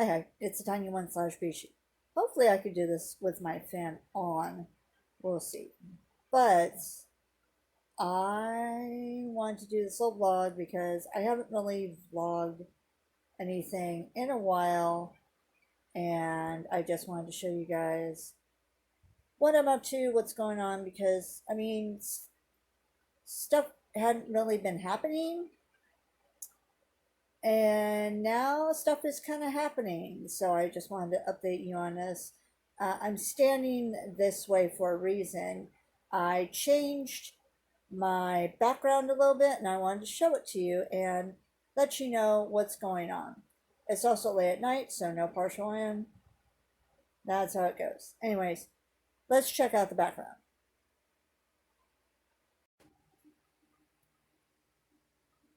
Hi, it's a tiny one slash Bishie. Hopefully I could do this with my fan on. We'll see. But I want to do this little vlog because I haven't really vlogged anything in a while, and I just wanted to show you guys what I'm up to, what's going on, because I mean, stuff hadn't really been happening, and now stuff is kind of happening. So I just wanted to update you on this. I'm standing this way for a reason. I changed my background a little bit and I wanted to show it to you and let you know what's going on. It's also late at night, so no partial in. That's how it goes. Anyways, let's check out the background.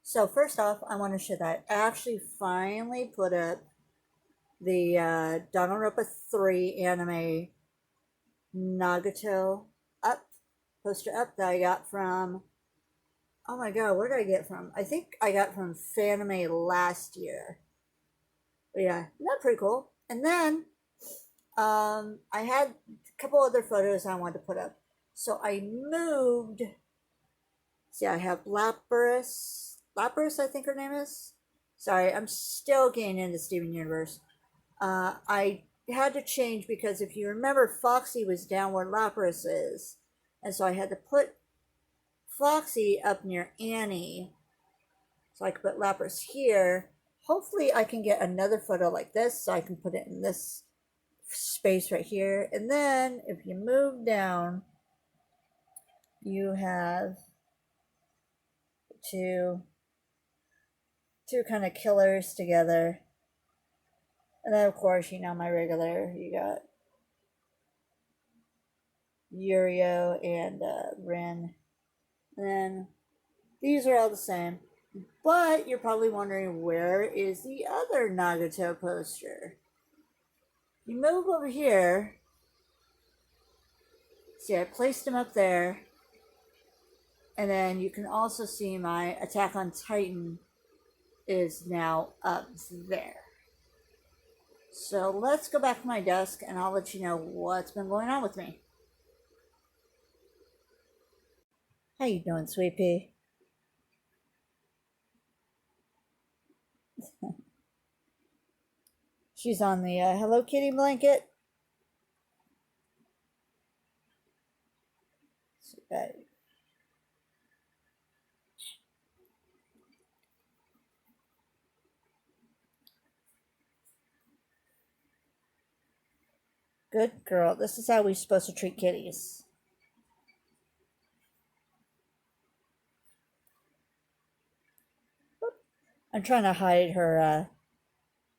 So first off, I want to show that I actually finally put up the Danganronpa 3 anime Nagato up, poster up, that I got from, oh my god, where did I get from? I think I got from Fanime last year. But yeah, that's pretty cool. And then I had a couple other photos I wanted to put up. So I moved. See, I have Lapras. Lapras, I think her name is. Sorry, I'm still getting into Steven Universe. I had to change because if you remember, Foxy was down where Lapras is. And so I had to put Foxy up near Annie. So I could put Lapras here. Hopefully I can get another photo like this so I can put it in this space right here. And then if you move down, you have two kind of killers together. And then of course, you know, my regular, you got Yurio and Rin. And then these are all the same. But you're probably wondering, where is the other Nagato poster? You move over here. See, I placed him up there. And then you can also see my Attack on Titan is now up there. So let's go back to my desk and I'll let you know what's been going on with me. How you doing, sweet pea? She's on the Hello Kitty blanket. Good girl. This is how we're supposed to treat kitties. I'm trying to hide her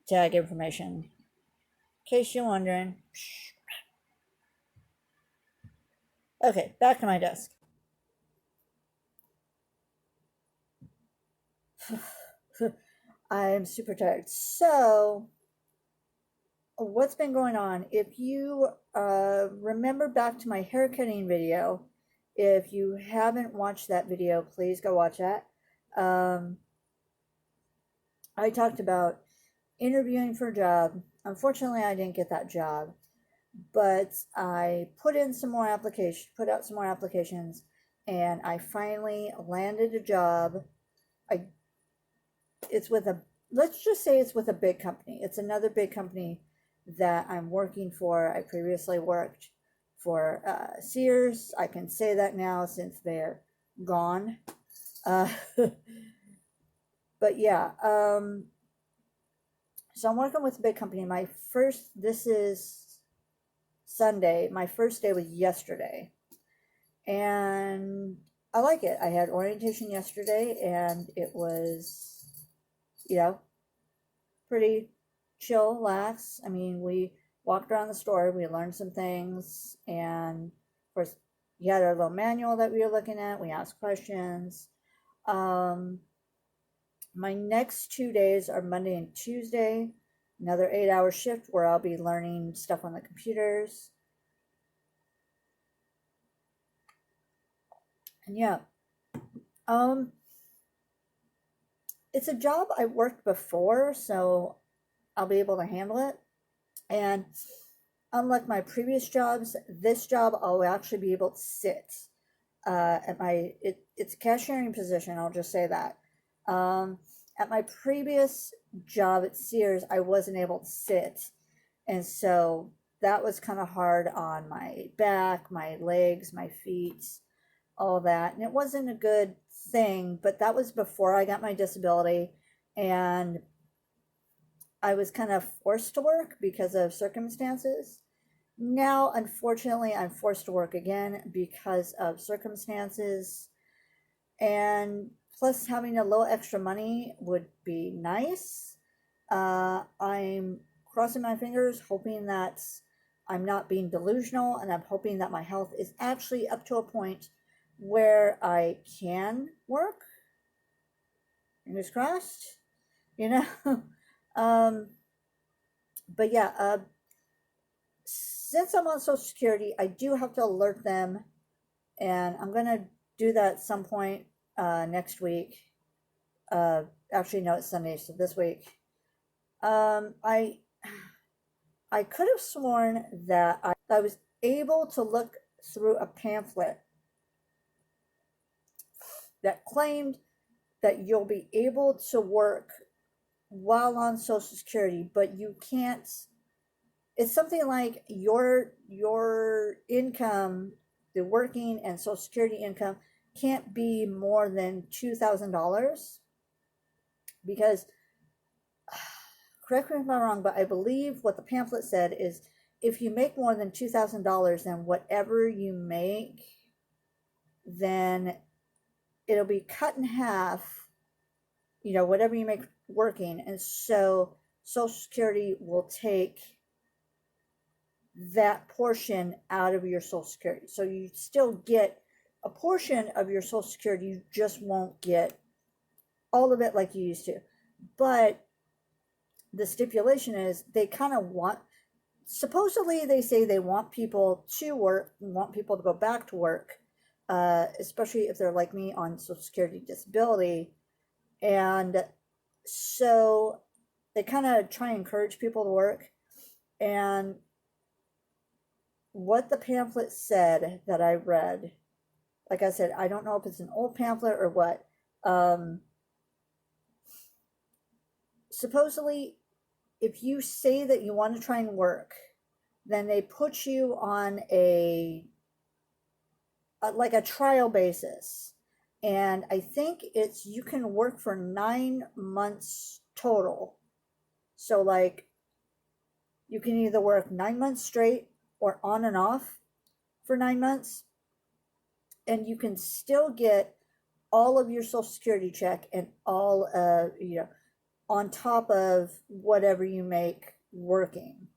tag information. In case you're wondering. Okay, back to my desk. I'm super tired. So, what's been going on? If you remember back to my haircutting video, if you haven't watched that video, please go watch that. I talked about interviewing for a job. Unfortunately, I didn't get that job, but I put out some more applications, and I finally landed a job. It's with let's just say it's with a big company. It's another big company that I'm working for. I previously worked for Sears. I can say that now since they're gone. But yeah, so I'm working with a big company. This is Sunday. My first day was yesterday. And I like it. I had orientation yesterday and it was, you know, pretty chill, relax. I mean, we walked around the store, we learned some things, and of course, you had our little manual that we were looking at. We asked questions. My next 2 days are Monday and Tuesday, another 8-hour shift where I'll be learning stuff on the computers. And yeah, it's a job I worked before, so I'll be able to handle it. And unlike my previous jobs, this job I'll actually be able to sit at it's a cashiering position. I'll just say that. At my previous job at Sears, I wasn't able to sit, and so that was kind of hard on my back, my legs, my feet, all that. And it wasn't a good thing, but that was before I got my disability, and I was kind of forced to work because of circumstances. Now, unfortunately, I'm forced to work again because of circumstances, and plus having a little extra money would be nice. I'm crossing my fingers, hoping that I'm not being delusional, and I'm hoping that my health is actually up to a point where I can work. Fingers crossed, you know. But yeah, since I'm on Social Security, I do have to alert them, and I'm gonna do that at some point next week. Actually, no, it's Sunday, so this week. I could have sworn that I was able to look through a pamphlet that claimed that you'll be able to work while on Social Security, but you can't. It's something like your income, the working and Social Security income, can't be more than $2,000, because correct me if I'm wrong, but I believe what the pamphlet said is if you make more than $2,000, then whatever you make, then it'll be cut in half, you know, whatever you make working. And so Social Security will take that portion out of your Social Security. So you still get a portion of your Social Security, you just won't get all of it like you used to. But the stipulation is they kind of want, supposedly they say they want people to work, want people to go back to work, especially if they're like me on Social Security disability. And so they kind of try and encourage people to work. And what the pamphlet said that I read, like I said, I don't know if it's an old pamphlet or what. Supposedly, if you say that you want to try and work, then they put you on like a trial basis. And I think it's, you can work for 9 months total. So like you can either work 9 months straight or on and off for 9 months, and you can still get all of your Social Security check and all you know, on top of whatever you make working.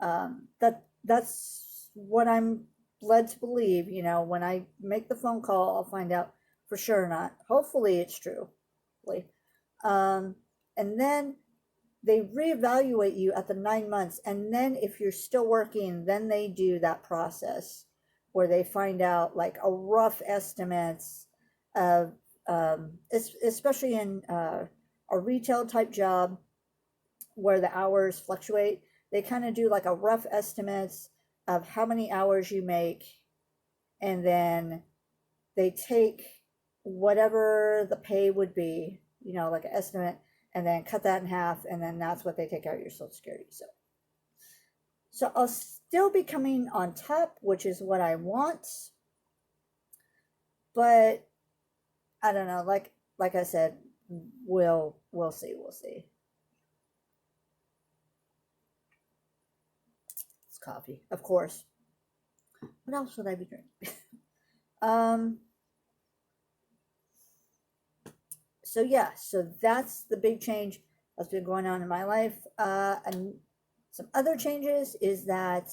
That's what I'm led to believe. You know, when I make the phone call, I'll find out for sure or not. Hopefully it's true. And then they reevaluate you at the 9 months, and then if you're still working, then they do that process where they find out like a rough estimates of especially in a retail type job where the hours fluctuate. They kind of do like a rough estimates of how many hours you make, and then they take whatever the pay would be, you know, like an estimate, and then cut that in half, and then that's what they take out of your Social Security. So I'll still be coming on top, which is what I want, but I don't know. Like I said, we'll see. It's coffee, of course. What else would I be drinking? So yeah, so that's the big change that's been going on in my life. And some other changes is that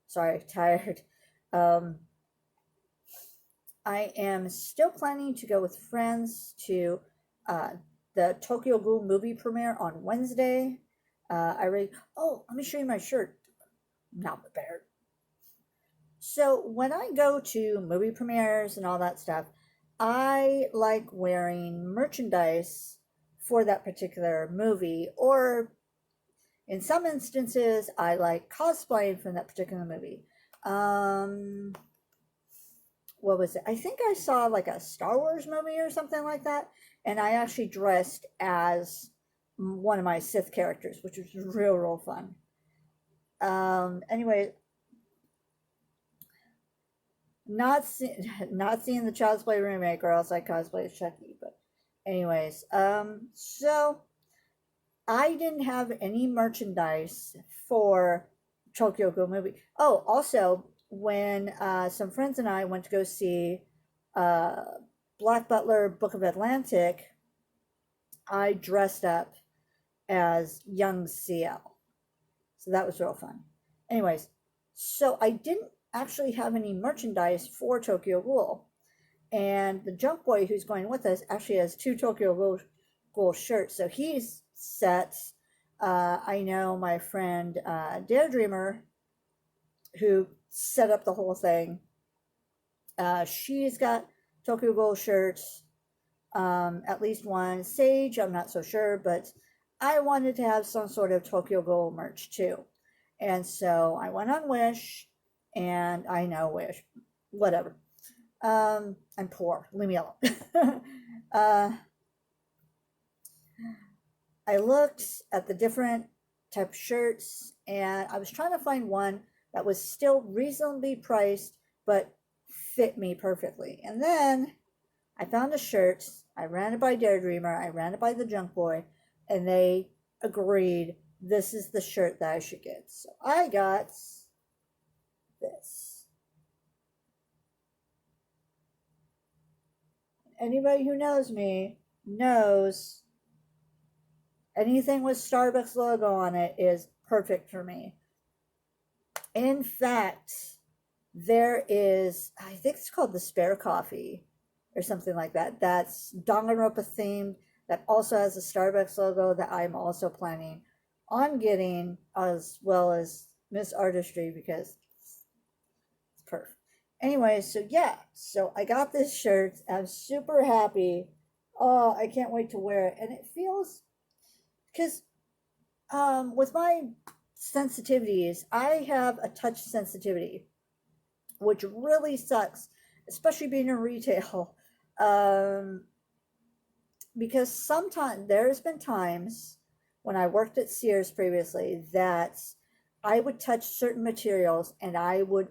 sorry, tired. I am still planning to go with friends to the Tokyo Ghoul movie premiere on Wednesday. Oh, let me show you my shirt. I'm not prepared. So when I go to movie premieres and all that stuff, I like wearing merchandise for that particular movie, or in some instances, I like cosplaying from that particular movie. Um, what was it? I think I saw like a Star Wars movie or something like that, and I actually dressed as one of my Sith characters, which was real fun. Anyway, not seeing the Child's Play remake, or else I cosplay as Chucky. But anyways, so I didn't have any merchandise for Tokyo Ghoul movie. Oh, also, when some friends and I went to go see uh, Black Butler Book of Atlantic, I dressed up as young CL. So that was real fun. Anyways, so I didn't actually have any merchandise for Tokyo Ghoul. And the junk boy who's going with us actually has two Tokyo Ghoul shirts. So he's set. I know my friend Daredreamer, who set up the whole thing. She's got Tokyo Ghoul shirts, at least one. Sage, I'm not so sure, but I wanted to have some sort of Tokyo Ghoul merch too. And so I went on Wish, and I know Wish, whatever. I'm poor, leave me alone. I looked at the different type of shirts, and I was trying to find one that was still reasonably priced but fit me perfectly. And then I found a shirt. I ran it by Daredreamer. I ran it by the Junk Boy, and they agreed this is the shirt that I should get. So I got this. Anybody who knows me knows anything with Starbucks logo on it is perfect for me. In fact, there is, I think it's called the Spare Coffee or something like that. That's Danganronpa themed, that also has a Starbucks logo that I'm also planning on getting, as well as Miss Artistry, because it's perfect. Anyway, so yeah, so I got this shirt. I'm super happy. Oh, I can't wait to wear it. And it feels, because with my sensitivities, I have a touch sensitivity, which really sucks, especially being in retail. Because sometimes there's been times when I worked at Sears previously that I would touch certain materials and I would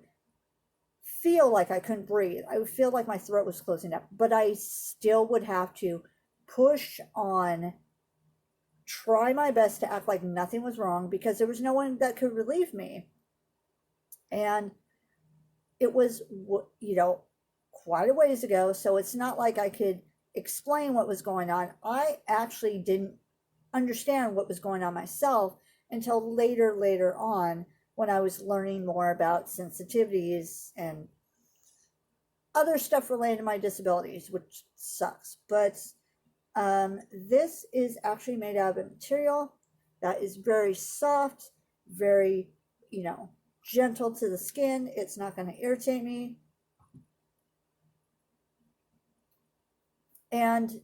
feel like I couldn't breathe. I would feel like my throat was closing up, but I still would have to push on, try my best to act like nothing was wrong, because there was no one that could relieve me. And it was, quite a ways ago, so it's not like I could explain what was going on. I actually didn't understand what was going on myself until later on, when I was learning more about sensitivities and other stuff related to my disabilities, which sucks. But this is actually made out of a material that is very soft, very, gentle to the skin. It's not going to irritate me. And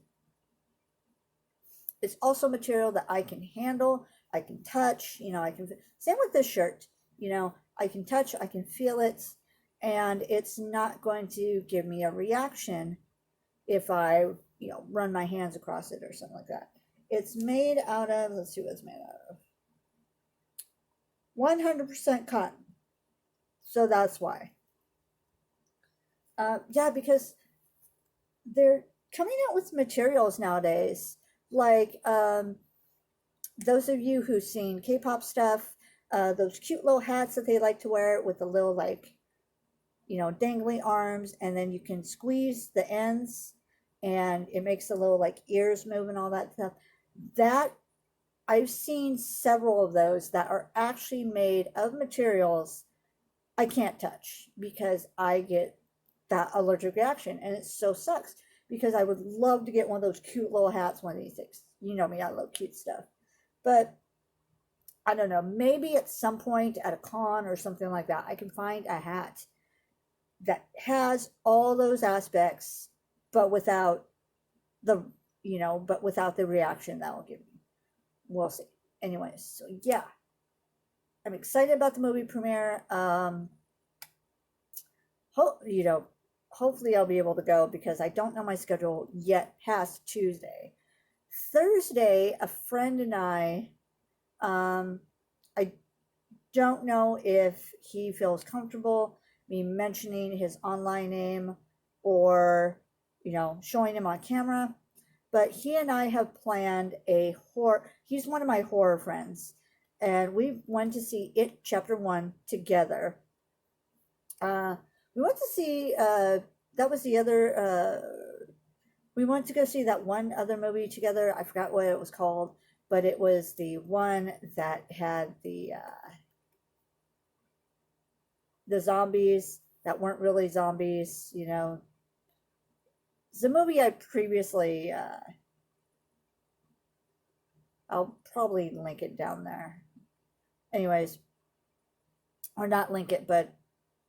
it's also material that I can handle, I can touch, I can, same with this shirt, I can touch, I can feel it, and it's not going to give me a reaction if I, run my hands across it or something like that. It's made out of, let's see what it's made out of. 100% cotton. So that's why. Yeah, because they're coming out with materials nowadays, like those of you who've seen K-pop stuff, those cute little hats that they like to wear with the little, like, dangly arms, and then you can squeeze the ends and it makes the little, like, ears move and all that stuff. That, I've seen several of those that are actually made of materials I can't touch, because I get that allergic reaction, and it so sucks, because I would love to get one of those cute little hats one of these days. You know me, I love cute stuff. But I don't know, maybe at some point at a con or something like that, I can find a hat that has all those aspects, but without the but without the reaction that will give me. We'll see. Anyways, so yeah, I'm excited about the movie premiere. Hopefully I'll be able to go because I don't know my schedule yet past Tuesday. Thursday, a friend and I don't know if he feels comfortable me mentioning his online name or, showing him on camera. But he and I have planned a horror. He's one of my horror friends, and we went to see It Chapter 1 together. We went to see, that was the other, we went to go see that one other movie together. I forgot what it was called, but it was the one that had the zombies that weren't really zombies, It's a movie I previously, I'll probably link it down there. Anyways, or not link it, but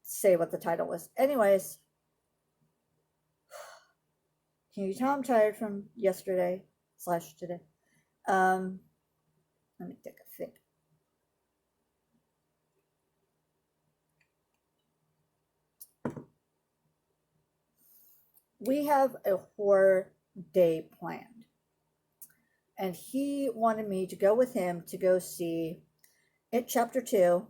say what the title was. Anyways, can you tell I'm tired from yesterday / today? Let me take a think. We have a horror day planned, and he wanted me to go with him to go see It Chapter 2.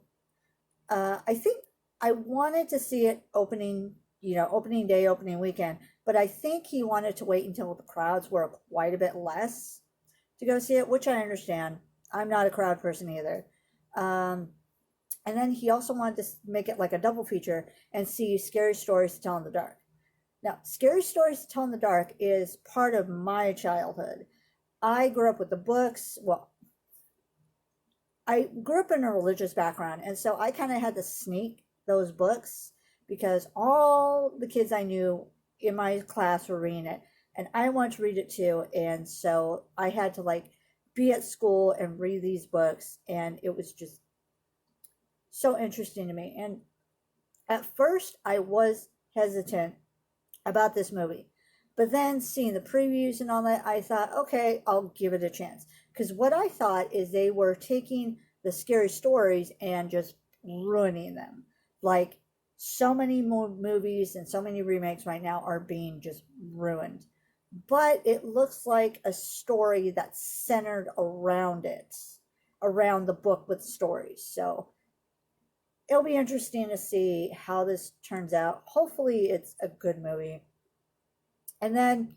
I think I wanted to see it opening day, opening weekend, but I think he wanted to wait until the crowds were quite a bit less to go see it, which I understand. I'm not a crowd person either. And then he also wanted to make it like a double feature and see Scary Stories to Tell in the Dark. Now, Scary Stories to Tell in the Dark is part of my childhood. I grew up with the books. Well, I grew up in a religious background, and so I kind of had to sneak those books because all the kids I knew in my class were reading it, and I wanted to read it too. And so I had to be at school and read these books, and it was just so interesting to me. And at first, I was hesitant about this movie. But then seeing the previews and all that, I thought, okay, I'll give it a chance. Because what I thought is they were taking the scary stories and just ruining them. Like, so many movies and so many remakes right now are being just ruined. But it looks like a story that's centered around it, around the book with stories. So it'll be interesting to see how this turns out. Hopefully, it's a good movie. And then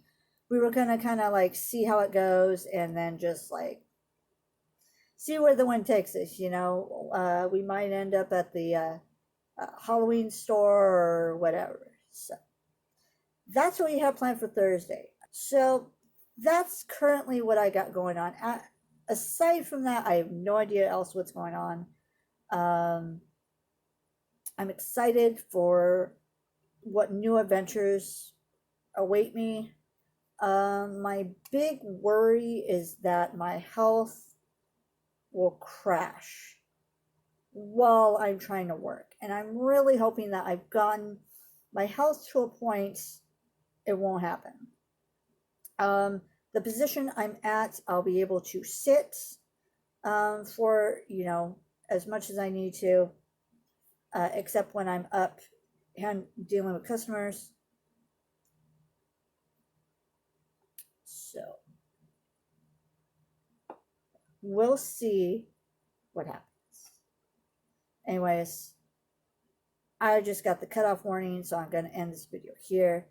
we were gonna kind of see how it goes, and then just see where the wind takes us. We might end up at the Halloween store or whatever. So that's what we have planned for Thursday. So that's currently what I got going on. Aside from that, I have no idea else what's going on. I'm excited for what new adventures await me. My big worry is that my health will crash while I'm trying to work. And I'm really hoping that I've gotten my health to a point it won't happen. The position I'm at, I'll be able to sit for, as much as I need to, except when I'm up and dealing with customers. So we'll see what happens. Anyways, I just got the cutoff warning, so I'm going to end this video here.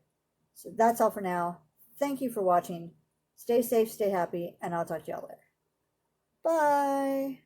So that's all for now. Thank you for watching. Stay safe, stay happy, and I'll talk to y'all later. Bye.